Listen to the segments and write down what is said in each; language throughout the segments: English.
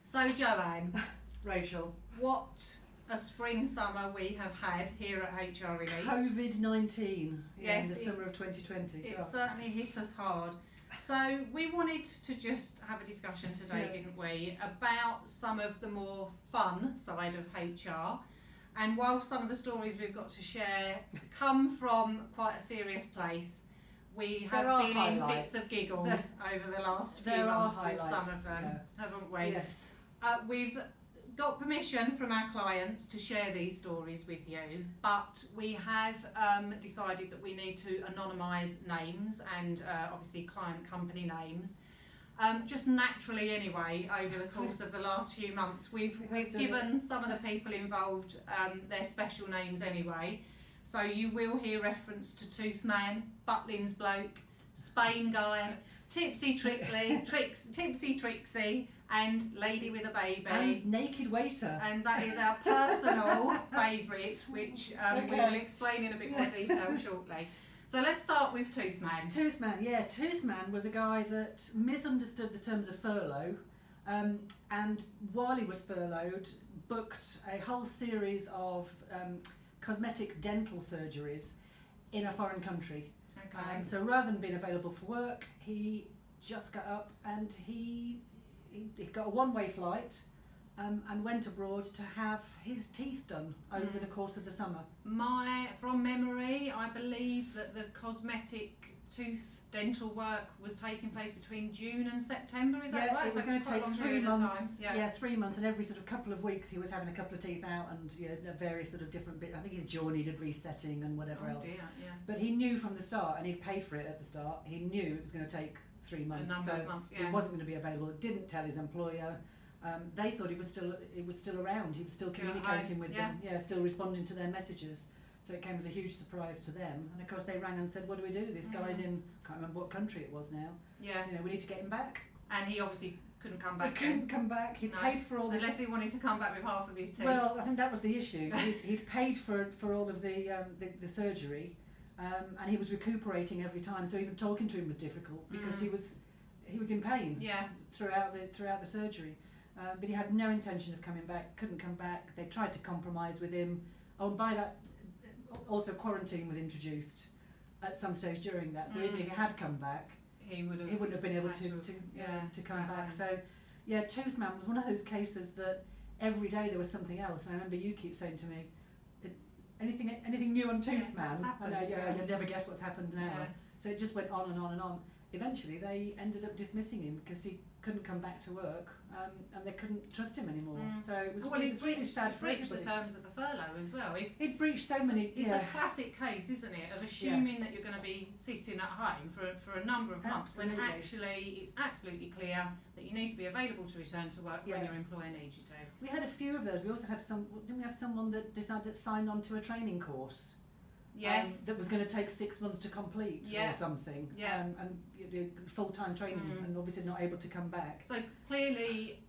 So Joanne, Rachel, what a spring summer we have had here at HR Elite. COVID-19 in Yes, the summer of 2020. It God. certainly hit us hard. So we wanted to just have a discussion today, Yeah. didn't we, about some of the more fun side of HR. And while some of the stories we've got to share come from quite a serious place, we have There are been highlights. in fits of giggles over the last few There are months with some highlights, of them, yeah. haven't we? Yes. We've got permission from our clients to share these stories with you, but we have decided that we need to anonymise names and obviously client company names. Just naturally anyway, over the course of the last few months, we've given some of the people involved their special names anyway. So you will hear reference to Toothman, Butlins Bloke, Spain Guy, Tipsy Trixie, and Lady with a Baby. And Naked Waiter. And that is our personal favourite, which we will explain in a bit more detail shortly. So let's start with Toothman. Toothman, yeah. Toothman was a guy that misunderstood the terms of furlough, and while he was furloughed, booked a whole series of cosmetic dental surgeries in a foreign country. Okay. So rather than being available for work, he just got up and he got a one-way flight and went abroad to have his teeth done over the course of the summer. From memory, I believe that the cosmetic tooth dental work was taking place between June and September, is that right? It was going to take quite a long 3 period of months. time. Yeah, 3 months, and every sort of couple of weeks he was having a couple of teeth out and various sort of different bits. I think his jaw needed resetting and whatever else. Dear, yeah. But he knew from the start, and he'd paid for it at the start, he knew it was going to take 3 months. A number of months, yeah. It wasn't going to be available. It didn't tell his employer. They thought he was still around. He was still communicating with them. Yeah, still responding to their messages. So it came as a huge surprise to them. And of course they rang and said, "What do we do? This guy's in, can't remember what country it was now. Yeah. We need to get him back." And he obviously couldn't come back. He couldn't come back. He paid for all this. Unless he wanted to come back with half of his teeth. Well, I think that was the issue. He'd paid for all of the surgery, and he was recuperating every time. So even talking to him was difficult because he was in pain. Yeah. Throughout the surgery. But he had no intention of coming back, couldn't come back. They tried to compromise with him. Oh, and by that, also quarantine was introduced at some stage during that. So even if he had come back, he wouldn't have been able to come back. So, yeah, Toothman was one of those cases that every day there was something else. And I remember you keep saying to me, anything new on Toothman? Happened? I know, you'll never guess what's happened now. Yeah. So it just went on and on and on. Eventually, they ended up dismissing him because he couldn't come back to work, and they couldn't trust him anymore. So it was really sad for breached the everybody. terms of the furlough as well. He'd breached so many. It's a classic case, isn't it, of assuming that you're going to be sitting at home for a number of months when actually it's absolutely clear that you need to be available to return to work when your employer needs you to. We had a few of those. We also had didn't we have someone that decided that signed on to a training course? Yes. That was going to take 6 months to complete or something. Yeah. And full-time training and obviously not able to come back. So clearly,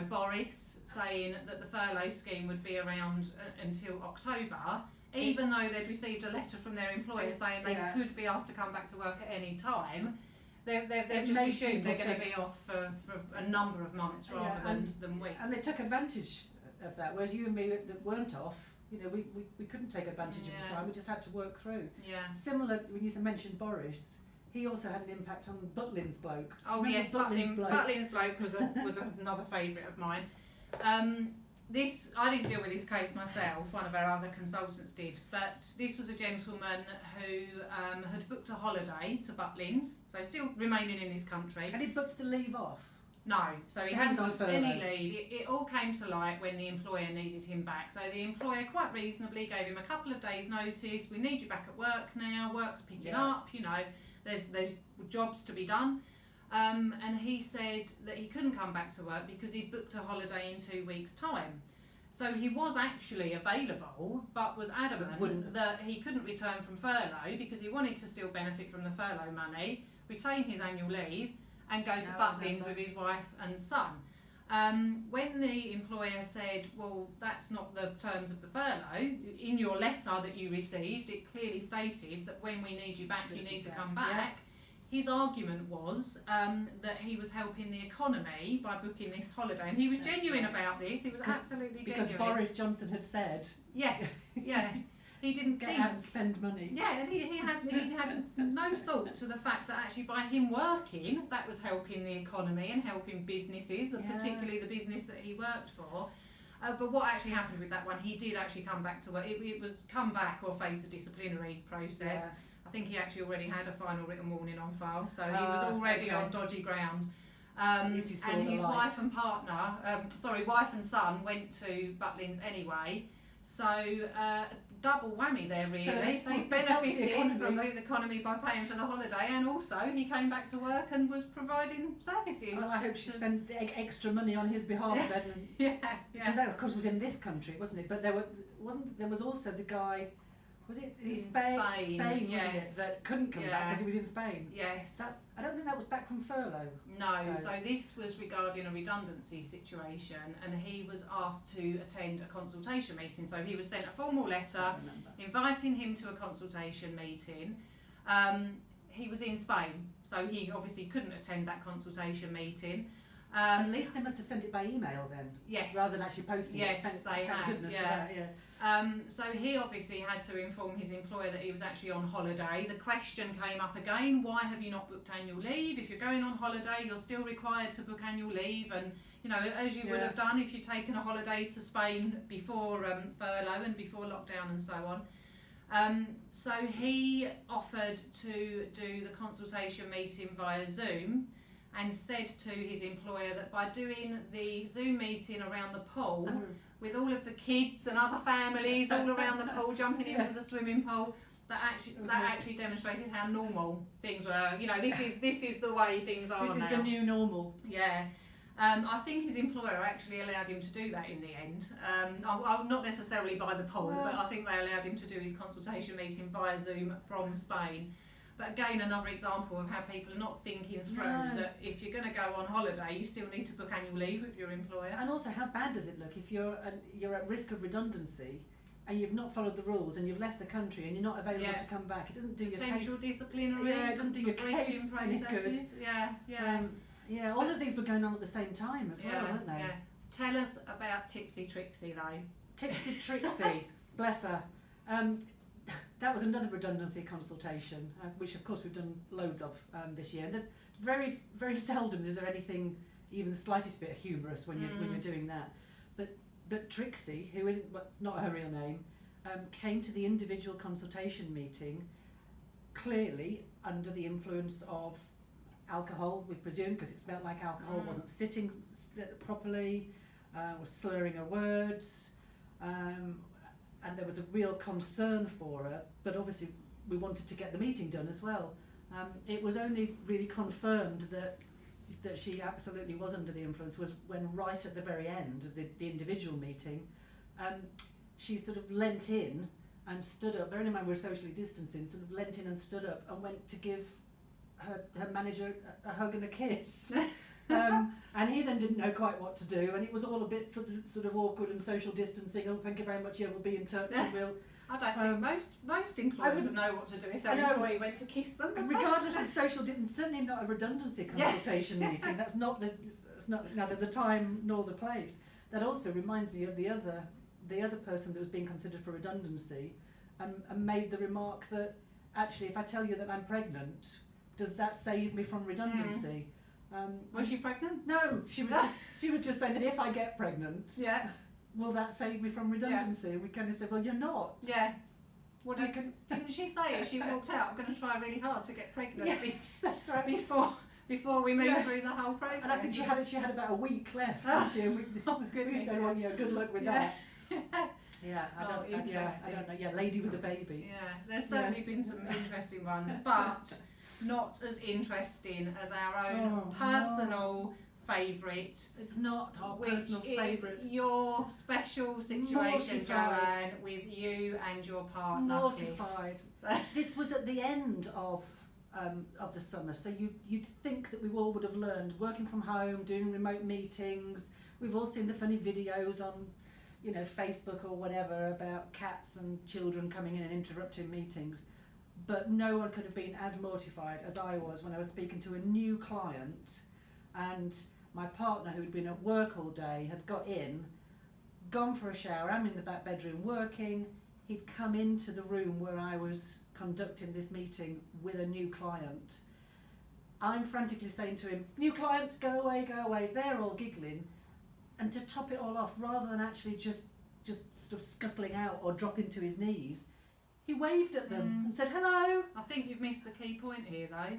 Boris saying that the furlough scheme would be around until October, even though they'd received a letter from their employer saying they could be asked to come back to work at any time. They've just assumed they're going to be off for a number of months rather than weeks. And they took advantage of that, whereas you and me that weren't off, we couldn't take advantage of the time. We just had to work through. Yeah. Similar, when you mentioned Boris, he also had an impact on Butlins Bloke. Oh yes, Butlins Bloke was another favourite of mine. I didn't deal with this case myself, one of our other consultants did, but this was a gentleman who had booked a holiday to Butlins, so still remaining in this country. And he booked the leave off? No, so he hadn't booked any leave. It all came to light when the employer needed him back. So the employer quite reasonably gave him a couple of days' notice. We need you back at work now, work's picking up, there's jobs to be done. And he said that he couldn't come back to work because he'd booked a holiday in 2 weeks' time. So he was actually available, but was adamant that he couldn't return from furlough because he wanted to still benefit from the furlough money, retain his annual leave, and go to Butlins with his wife and son. When the employer said, well, that's not the terms of the furlough, in your letter that you received, it clearly stated that when we need you back, you need to come back. his argument was that he was helping the economy by booking this holiday, and he was That's genuine right. about this. He was absolutely Because genuine. Boris Johnson had said, Yes, yeah. He didn't get think. out and spend money. Yeah, and he had no thought to the fact that actually by him working, that was helping the economy and helping businesses, particularly the business that he worked for. But what actually happened with that one, he did actually come back to work. It was come back or face a disciplinary process. Yeah. I think he actually already had a final written warning on file, so he was already okay. on dodgy ground. At least he saw And the his light. wife and son went to Butlins anyway. So double whammy there really. So They helped benefited the from the economy by paying for the holiday, and also he came back to work and was providing services. Well, I hope she spent extra money on his behalf then. Yeah, Because that, of course, was in this country, wasn't it? But there was also the guy, was it in Spain, wasn't yes. it, that couldn't come back because he was in Spain. Yes. I don't think that was back from furlough. No, No. so this was regarding a redundancy situation, and he was asked to attend a consultation meeting. So he was sent a formal letter I remember. inviting him to a consultation meeting. He was in Spain, so he obviously couldn't attend that consultation meeting. At least they must have sent it by email then, Yes. rather than actually posting it. Yes, they Thank had, goodness for yeah. that, yeah. So he obviously had to inform his employer that he was actually on holiday. The question came up again, why have you not booked annual leave? If you're going on holiday, you're still required to book annual leave, and you know, as you would have done if you'd taken a holiday to Spain before furlough and before lockdown and so on. So he offered to do the consultation meeting via Zoom, and said to his employer that by doing the Zoom meeting around the pool, with all of the kids and other families all around the pool jumping into the swimming pool, that actually demonstrated how normal things were. You know, this is the way things are now. This is the new normal. Yeah. I think his employer actually allowed him to do that in the end. Not necessarily by the pool, but I think they allowed him to do his consultation meeting via Zoom from Spain. But again, another example of how people are not thinking through that if you're going to go on holiday, you still need to book annual leave with your employer. And also, how bad does it look if you're at risk of redundancy and you've not followed the rules and you've left the country and you're not available to come back? It doesn't do your potential case. disciplinary. Yeah, it doesn't do your case any good. Yeah. All of these were going on at the same time as well, weren't they? Yeah. Tell us about Tipsy Trixie though. Tipsy Trixie, bless her. That was another redundancy consultation, which of course we've done loads of this year. And there's very, very seldom is there anything even the slightest bit humorous when you're doing that. But Trixie, who isn't, what's not her real name, came to the individual consultation meeting clearly under the influence of alcohol, we presume, because it smelled like alcohol, wasn't sitting properly, was slurring her words. And there was a real concern for her, but obviously we wanted to get the meeting done as well. It was only really confirmed that she absolutely was under the influence was when right at the very end of the individual meeting, she sort of leant in and stood up, bearing in mind we're socially distancing, sort of leant in and stood up and went to give her manager a hug and a kiss. And he then didn't know quite what to do, and it was all a bit sort of awkward and social distancing. Oh, thank you very much. Yeah, we'll be in touch. And we'll. I don't think most employers would know what to do if their employee went to kiss them. Regardless of social distancing, certainly not a redundancy consultation meeting. That's not neither the time nor the place. That also reminds me of the other person that was being considered for redundancy, and made the remark that actually, if I tell you that I'm pregnant, does that save me from redundancy? Was she pregnant? No, she was just saying that if I get pregnant, will that save me from redundancy? And we kind of said, well, you're not. Yeah. What didn't she say as she walked out? I'm going to try really hard to get pregnant. Yes, that's right. Before we move through the whole process. And I think she had about a week left. Didn't she? We said, well, yeah, good luck with that. Yeah, I don't know. Yeah, lady with a baby. Yeah, there's certainly been some interesting ones, but not as interesting as our own personal favourite. It's not our personal favourite. Your special situation, Joanne, with you and your partner. Mortified. This was at the end of the summer, so you'd think that we all would have learned working from home, doing remote meetings. We've all seen the funny videos on, Facebook or whatever about cats and children coming in and interrupting meetings. but no one could have been as mortified as I was when I was speaking to a new client, and my partner, who had been at work all day, had got in, gone for a shower. I'm in the back bedroom working. He'd come into the room where I was conducting this meeting with a new client. I'm frantically saying to him, "New client, go away, go away." They're all giggling. And to top it all off, rather than actually just sort of scuttling out or dropping to his knees, he waved at them and said, "Hello." I think you've missed the key point here, though.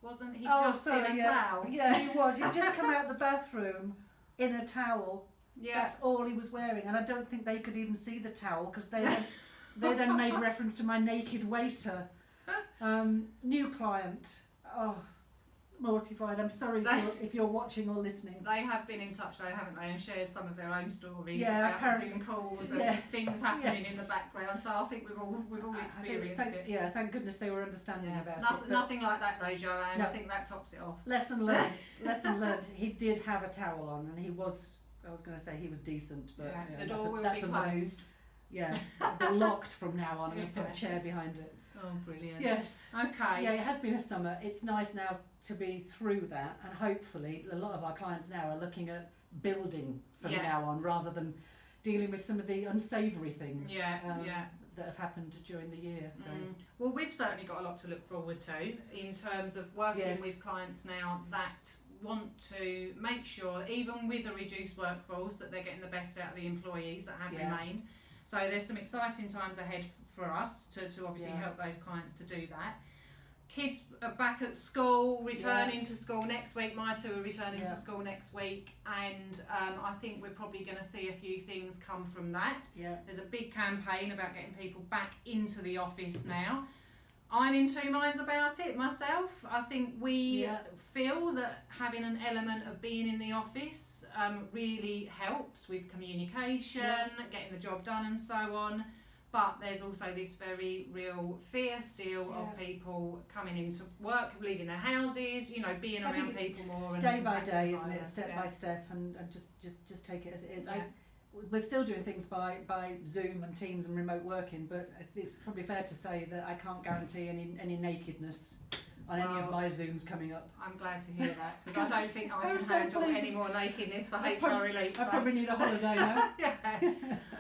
Wasn't he Oh, just sorry, in a yeah. towel? Yeah, he was. He'd just come out the bathroom in a towel. Yeah. That's all he was wearing, and I don't think they could even see the towel because they then made reference to my naked waiter. New client. Oh, mortified. I'm sorry if you're watching or listening. They have been in touch though, haven't they, and shared some of their own stories Yeah, about apparently. Zoom calls and Yes, things happening in yes. the background. So I think we've all experienced it. Thank goodness they were understanding Yeah. about it. but Nothing like that though, Joanne. No. I think that tops it off. Lesson learned. Lesson learned. He did have a towel on, and he was. I was going to say he was decent, but Yeah. yeah, The door will be closed. Yeah, they're locked from now on. I'm going to put a chair behind it. Oh, brilliant. Yes. Okay. Yeah, it has been a summer. It's nice now to be through that, and hopefully a lot of our clients now are looking at building from Yeah. now on rather than dealing with some of the unsavoury things Yeah. that have happened during the year. So. Well, we've certainly got a lot to look forward to in terms of working Yes. with clients now that want to make sure, even with a reduced workforce, that they're getting the best out of the employees that have Yeah. remained. So there's some exciting times ahead for us to obviously Yeah. help those clients to do that. Kids are back at school, returning to school next week. My two are returning Yeah. to school next week, and I think we're probably going to see a few things come from that. Yeah. There's a big campaign about getting people back into the office now. I'm in two minds about it myself. I think we Yeah. feel that having an element of being in the office really helps with communication, getting the job done and so on. But there's also this very real fear still of people coming into work, leaving their houses, being I think around it's people more. And Day by interacting day, with isn't it? others. Step Yeah. by step, and just take it as it is. Yeah. We're still doing things by Zoom and Teams and remote working, but it's probably fair to say that I can't guarantee any nakedness on any of my Zooms coming up. I'm glad to hear that, because I don't think I I'm can so handle pleased. any more nakedness for I HR Elite. I probably need a holiday now. Yeah.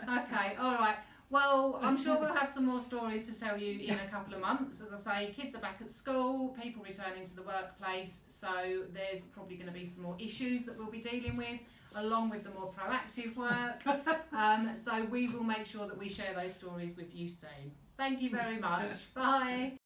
Okay, all right. Well, I'm sure we'll have some more stories to tell you in a couple of months. As I say, kids are back at school, people returning to the workplace, so there's probably going to be some more issues that we'll be dealing with, along with the more proactive work. So we will make sure that we share those stories with you soon. Thank you very much. Bye.